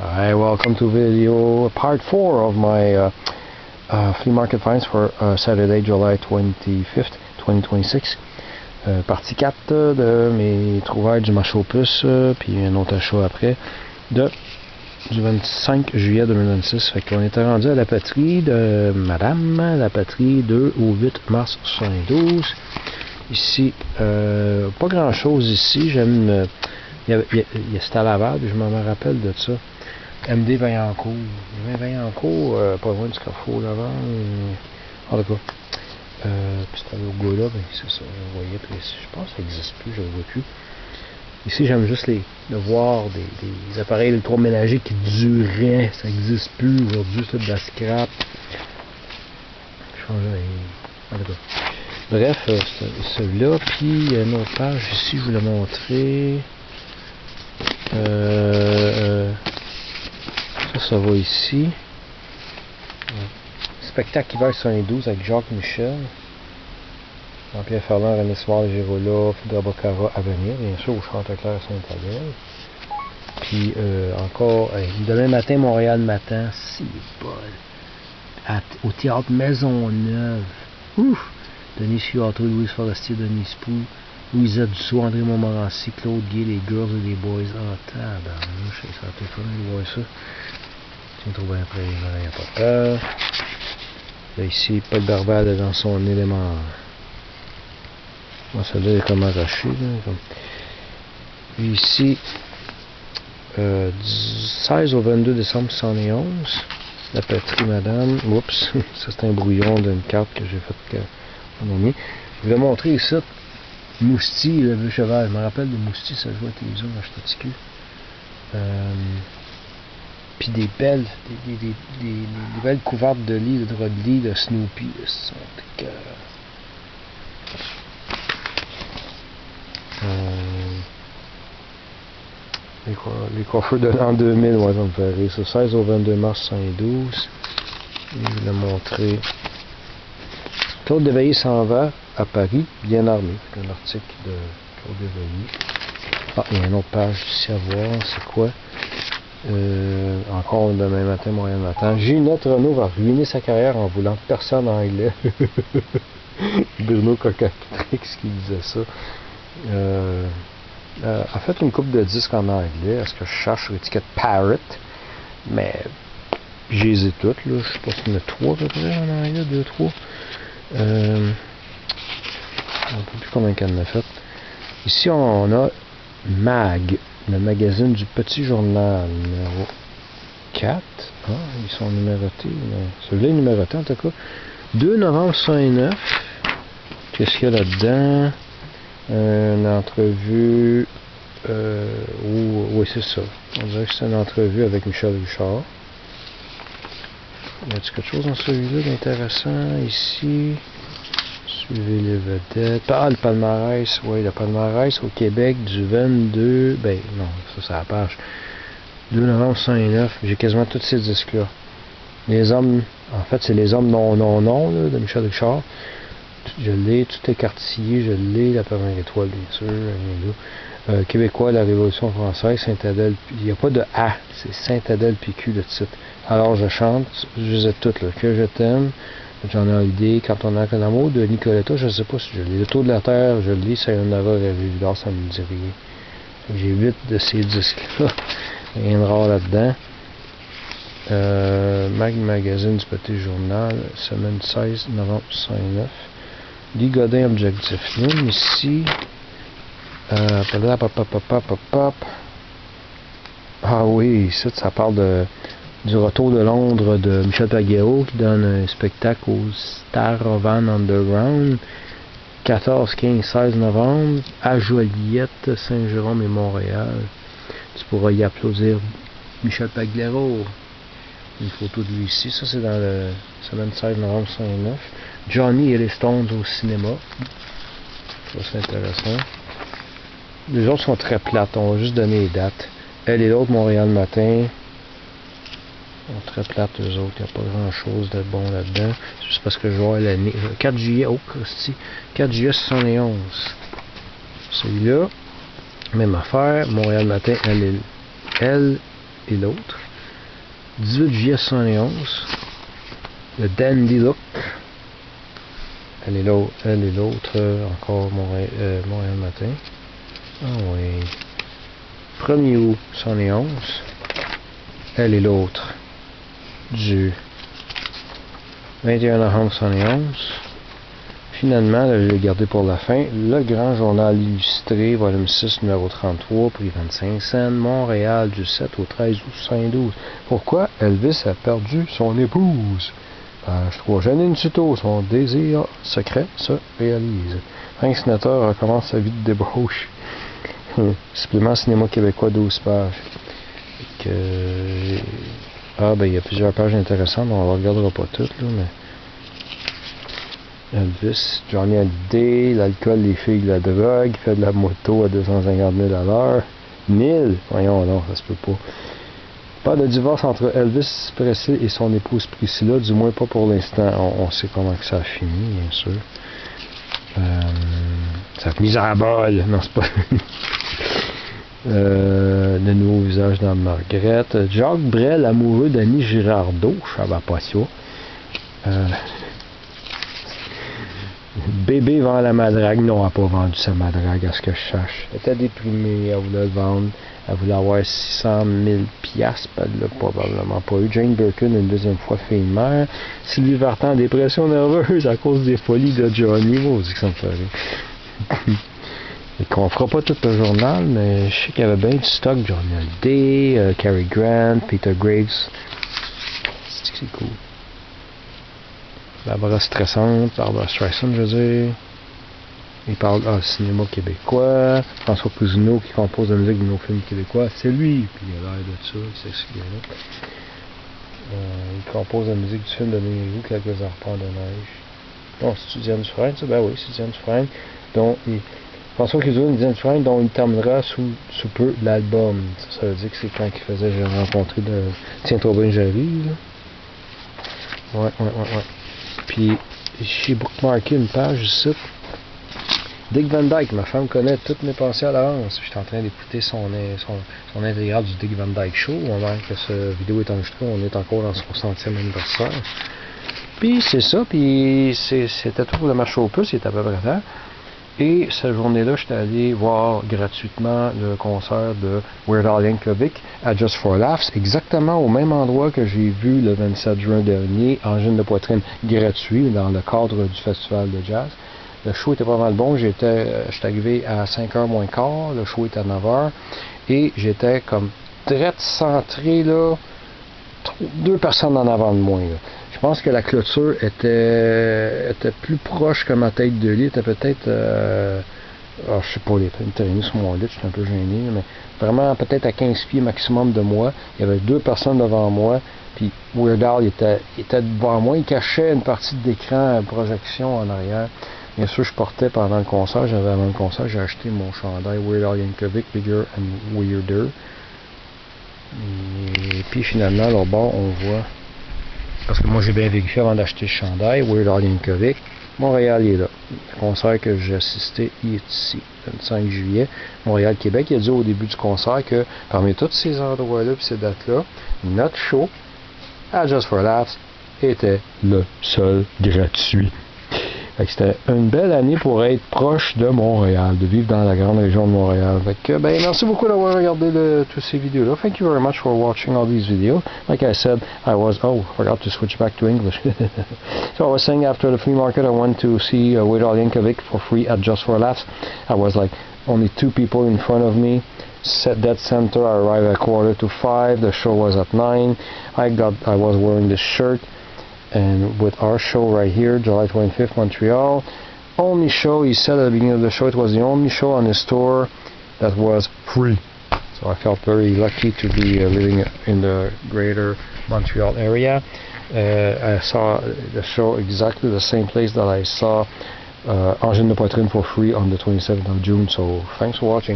Hi, welcome to video part 4 of my flea market finds for Saturday, July 25th, 2026. Partie 4 de mes trouvailles du marché aux puces, puis un autre achat après, du 25 juillet 2026. Fait qu'on était rendu à la patrie de Madame, la patrie 2 au 8 mars 72. Ici, pas grand chose ici, j'aime... C'était à Laval, je m'en rappelle de ça. MD Vaillancourt. Vaillancourt, pas loin du Carrefour Laval. En tout cas, puis ce logo-là, ben, c'est ça, je le voyais précis. Je pense que ça n'existe plus, je ne le vois plus. Ici, j'aime juste de voir des appareils électroménagers qui duraient. Ça n'existe plus aujourd'hui, c'est de la scrap. En tout cas. Bref, celui-là, puis il y a une autre page ici, je vous l'ai montré. Ça va ici. Spectacle hiver 72 avec Jacques Michel. Jean-Pierre Ferland, René Soir, Girola, Fidra Bocara à venir, bien sûr, au Chanteclair Saint-Adèle. Puis encore, demain matin, Montréal matin, c'est bol. Au théâtre Maisonneuve. Ouf! Denis Fiato, Louise Forestier, Denis Spou, Louisette Dussault, André Montmorency, Claude Guy, les Girls et les Boys. Ah, tabarnouche, ça a été fun de voir ça. Tu me trouves après, il n'y a pas peur. Là, ici, Paul Barbal est dans son élément. Moi, celle-là est comme arraché. Ici, 16 au 22 décembre 111. La patrie Madame. Oups, ça c'est un brouillon d'une carte que j'ai faite mon ami. Je vais montrer ici Mousti, le vieux cheval. Je me rappelle de Mousti, ça jouait à la télévision quand j'étais petit cul. Puis des belles couvertes de lit, de drap de lit de Snoopy. Les coiffeurs de l'an 2000, ouais, ça me fait rire. C'est 16 au 22 mars 112. Je vais le montrer. Claude Deveillé s'en va à Paris, bien armé. C'est un article de Claude Deveillé. Ah, il y a une autre page ici à voir. C'est quoi? Encore demain matin, Montréal matin. Ginette Renault va ruiner sa carrière en voulant personne en anglais. Bruno Cocatrix qui disait ça. A fait une coupe de disques en anglais. Est-ce que je cherche l'étiquette Parrot? Mais je les ai toutes. Là. Je sais pas s'il y en a 3 à peu près en anglais, 2, 3. On ne sait plus combien qu'elle en a fait. Ici, on a Mag, le magazine du Petit Journal, numéro 4. Ah, ils sont numérotés. Celui-là est numéroté en tout cas. 2 novembre 109. Qu'est-ce qu'il y a là-dedans? Une entrevue. Oui, c'est ça. On dirait que c'est une entrevue avec Michel Richard. Y a-t-il quelque chose dans celui-là d'intéressant ici? Suivez les vedettes. Ah, le palmarès. Oui, le palmarès au Québec du 22. Ben, non, ça, c'est la page. 2 novembre 109. J'ai quasiment tous ces disques-là. Les hommes. En fait, c'est les hommes non, là, de Michel Richard. Je l'ai, tout écartillé, je l'ai, la première étoile, bien sûr, Québécois, la Révolution française, Saint-Adèle, il n'y a pas de A, c'est Saint-Adèle PQ le titre. Alors je chante, je les ai toutes, là, Que je t'aime, j'en ai idée, Quand on a un amour, de Nicoletta, je ne sais pas si je l'ai. Le Tour de la Terre, je l'ai, Sayonara, Rêve, ça me dit rien. J'ai 8 de ces disques-là, rien de rare là-dedans. Magazine du Petit Journal, semaine 16 novembre 109. Guy Godin, Objectif Film, ici. Ah oui, ici, ça parle du retour de Londres de Michel Paguero qui donne un spectacle au Starovan Underground. 14, 15, 16 novembre, à Joliette, Saint-Jérôme et Montréal. Tu pourras y applaudir Michel Paguero. Une photo de lui ici, ça c'est dans la semaine 16 novembre 109. Johnny et les Stones au cinéma. Ça c'est intéressant. Les autres sont très plates, on va juste donner les dates. Elle et l'autre, Montréal matin. Ils sont très plates eux autres, il n'y a pas grand chose de bon là-dedans. C'est juste parce que je vois l'année. 4 juillet, oh Christy. 4 juillet 71. Celui-là, même affaire. Montréal matin, elle et l'autre. 18 juillet 71. Le Dandy Look. Elle est l'autre, encore Montréal Matin. Ah oui. 1er août 71. Elle est l'autre du 21 novembre 71. Finalement, là, je l'ai gardé pour la fin. Le Grand Journal Illustré, volume 6, numéro 33, prix 25 cents, Montréal, du 7 au 13 août 72. Pourquoi Elvis a perdu son épouse? Page 3. Janine Tuto, son désir secret se réalise. Frank Sinatra recommence sa vie de débauche. Supplément cinéma québécois, 12 pages. Ben, il y a plusieurs pages intéressantes, on ne regardera pas toutes, là, mais... Elvis, Johnny Hallyday, l'alcool, les filles, la drogue, fait de la moto à 250 000 à l'heure. 1000? Voyons, non, ça se peut pas. Pas de divorce entre Elvis Presley et son épouse Priscilla, du moins pas pour l'instant. On sait comment que ça a fini, bien sûr. Ça a fini à la balle. Non, c'est pas... de nouveaux visages dans Margrethe. Jacques Brel, amoureux d'Annie Girardot. Je savais pas ça. Bébé vend la madrague. Non, elle n'a pas vendu sa madrague, à ce que je sache. Elle était déprimée, elle voulait le vendre. Elle voulait avoir 600 000 piastres, elle ne l'a probablement pas eu. Jane Birkin, une deuxième fois fille mère. Sylvie Vartan, dépression nerveuse à cause des folies de Johnny. Moi, je dis que ça me fait rire. Et qu'on fera pas tout le journal, mais je sais qu'il y avait bien du stock. Johnny Hallyday, Cary Grant, Peter Graves. C'est cool. Barbara stressante, Barbara Streisand, je veux dire. Il parle cinéma québécois. François Cousineau qui compose la musique de nos films québécois. C'est lui, puis il a l'air de ça, c'est ce qu'il est là. Il compose la musique du film de Denis Quelques arpents de neige. Non, c'est Diane Dufresne, ça? Ben oui, c'est Diane Dufresne. François Cousineau, Diane Dufresne, dont il terminera sous peu l'album. Ça veut dire que c'est quand il faisait J'ai rencontré de Tiens-toi bien, j'arrive. Ouais. Puis, j'ai bookmarké une page ici. Dick Van Dyke, ma femme connaît toutes mes pensées à l'avance. Je suis en train d'écouter son intégrale du Dick Van Dyke Show. Au moment que cette vidéo est enregistrée, on est encore dans son 60e anniversaire. Puis c'est ça, puis c'était tout pour le marché aux puces, il était à peu près temps. Et cette journée-là, j'étais allé voir gratuitement le concert de Weird Al Yankovic à Just for Laughs, exactement au même endroit que j'ai vu le 27 juin dernier, Angine de poitrine gratuit, dans le cadre du festival de jazz. Le show était pas mal bon, j'étais arrivé à 5h moins quart, le show était à 9h, et j'étais comme très centré, là, 2 personnes en avant de moi, là. Je pense que la clôture était plus proche que ma tête de lit, était peut-être, je sais pas, il était mis sur mon lit, j'étais un peu gêné, mais vraiment peut-être à 15 pieds maximum de moi, il y avait 2 personnes devant moi, puis Weird Al était devant moi, il cachait une partie de l'écran projection en arrière. Bien sûr, je portais pendant le concert, avant le concert, j'ai acheté mon chandail Weird Al Yankovic, Bigger and Weirder. Et puis finalement, là, bord, on voit, parce que moi j'ai bien vérifié avant d'acheter le chandail, Weird Al Yankovic, Montréal est là. Le concert que j'ai assisté, il est ici, le 25 juillet, Montréal, Québec. Il a dit au début du concert que parmi tous ces endroits-là et ces dates-là, notre show à Just for Laughs était le seul gratuit. C'était une belle année pour être proche de Montréal, de vivre dans la grande région de Montréal. Merci beaucoup d'avoir regardé toutes ces vidéos-là. Thank you very much for watching all these videos. Like I said, forgot to switch back to English. So I was saying after the flea market, I went to see Weird Al Yankovic for free at Just for Laughs. I was like only 2 people in front of me. Dead center, I arrived at 4:45. The show was at 9. I was wearing this shirt. And with our show right here, July 25th, Montreal, only show, he said at the beginning of the show, it was the only show on his tour that was free. So I felt very lucky to be living in the greater Montreal area. I saw the show exactly the same place that I saw Angine de poitrine for free on the 27th of June. So thanks for watching.